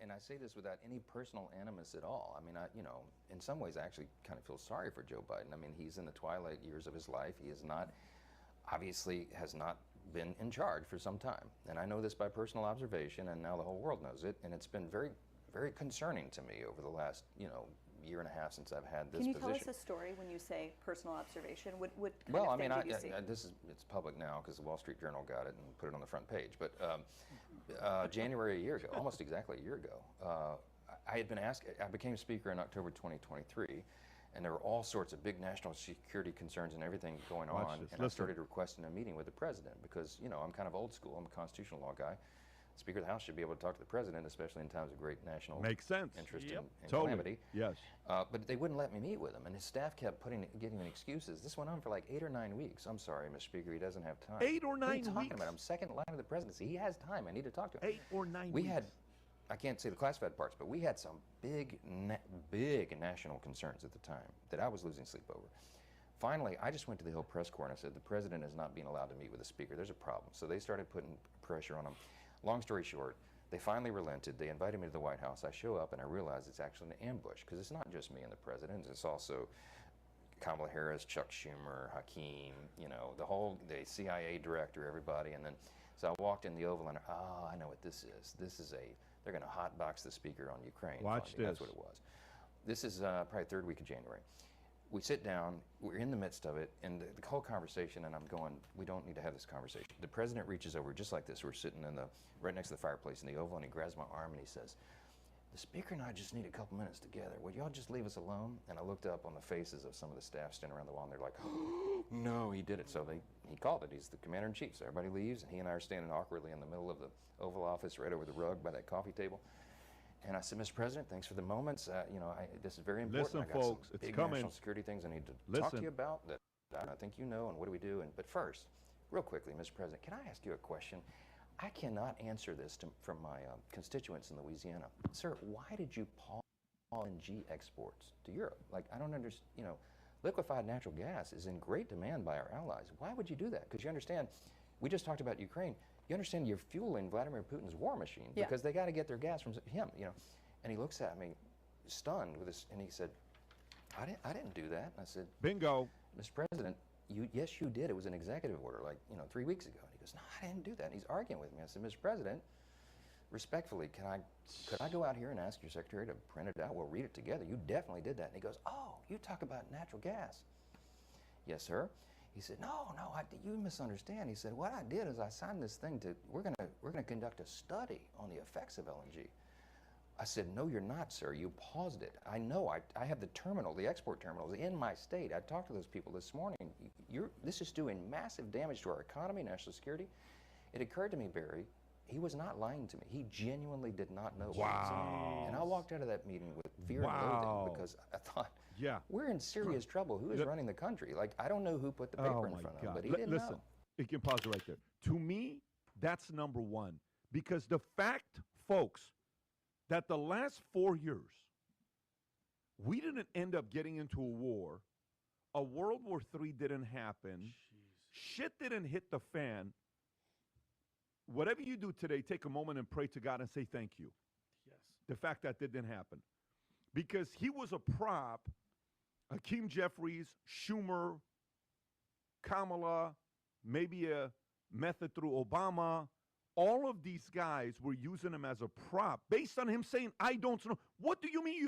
And I say this without any personal animus at all. I mean, in some ways, I actually kind of feel sorry for Joe Biden. I mean, he's in the twilight years of his life. He is not, obviously, has not been in charge for some time. And I know this by personal observation, and now the whole world knows it. And it's been very, very concerning to me over the last, year and a half since I've had this position. Can you tell us a story when you say personal observation? What kind well, of I mean, thing did you see? it's public now because the Wall Street Journal got it and put it on the front page. But January a year ago, almost exactly a year ago, I had been asked. I became speaker in October 2023, and there were all sorts of big national security concerns and everything going on. And I started requesting a meeting with the president because I'm kind of old school. I'm a constitutional law guy. Speaker of the House should be able to talk to the president, especially in times of great national interest and calamity. Yes. But they wouldn't let me meet with him, and his staff kept giving me excuses. This went on for like 8 or 9 weeks. I'm sorry, Mr. Speaker, he doesn't have time. 8 or 9 weeks? What are you talking about? I'm second line of the presidency. He has time. I need to talk to him. 8 or 9 weeks. I can't say the classified parts, but we had some big national concerns at the time that I was losing sleep over. Finally, I just went to the Hill press corps and I said, the president is not being allowed to meet with the speaker. There's a problem. So they started putting pressure on him. Long story short, they finally relented. They invited me to the White House. I show up and I realize it's actually an ambush because it's not just me and the president. It's also Kamala Harris, Chuck Schumer, Hakeem, the CIA director, everybody. And then, so I walked in the Oval and, I know what this is. They're going to hotbox the speaker on Ukraine. Watch this. That's what it was. This is probably third week of January. We sit down, we're in the midst of it, and the whole conversation, and I'm going, we don't need to have this conversation. The president reaches over just like this. We're sitting right next to the fireplace in the Oval, and he grabs my arm and he says, the speaker and I just need a couple minutes together. Would y'all just leave us alone? And I looked up on the faces of some of the staff standing around the wall, and they're like, oh, no, he did it. So he called it. He's the commander-in-chief. So everybody leaves, and he and I are standing awkwardly in the middle of the Oval Office, right over the rug by that coffee table. And I said, Mr. President, thanks for the moments. This is very important. Listen, I got folks, some it's big coming. national security things I need to talk to you about that I think you know, and what do we do? But first, real quickly, Mr. President, can I ask you a question? I cannot answer this from my constituents in Louisiana. Sir, why did you pause LNG exports to Europe? Like, I don't understand, liquefied natural gas is in great demand by our allies. Why would you do that? Because you understand, we just talked about Ukraine. You understand you're fueling Vladimir Putin's war machine because they got to get their gas from him, And he looks at me, stunned with this, and he said, I didn't do that. And I said, bingo. Mr. President, yes, you did. It was an executive order, 3 weeks ago. And he goes, no, I didn't do that. And he's arguing with me. I said, Mr. President, respectfully, could I go out here and ask your secretary to print it out? We'll read it together. You definitely did that. And he goes, oh, you talk about natural gas. Yes, sir. He said, no, you misunderstand. He said, what I did is I signed this thing we're gonna conduct a study on the effects of LNG. I said, no, you're not, sir. You paused it. I know. I have the export terminals in my state. I talked to those people this morning. This is doing massive damage to our economy, national security. It occurred to me, Barry, he was not lying to me. He genuinely did not know what he was saying. And I walked out of that meeting with fear and loathing because I thought, we're in serious trouble. Who is running the country? I don't know who put the paper in front of him, but he didn't know. You can pause it right there. To me, that's number one. Because the fact, folks, that the last 4 years, we didn't end up getting into a war. A World War III didn't happen. Shit didn't hit the fan. Whatever you do today, take a moment and pray to God and say thank you. Yes. The fact that didn't happen. Because he was a prop, Hakeem Jeffries, Schumer, Kamala, maybe a method through Obama. All of these guys were using him as a prop based on him saying, I don't know. What do you mean you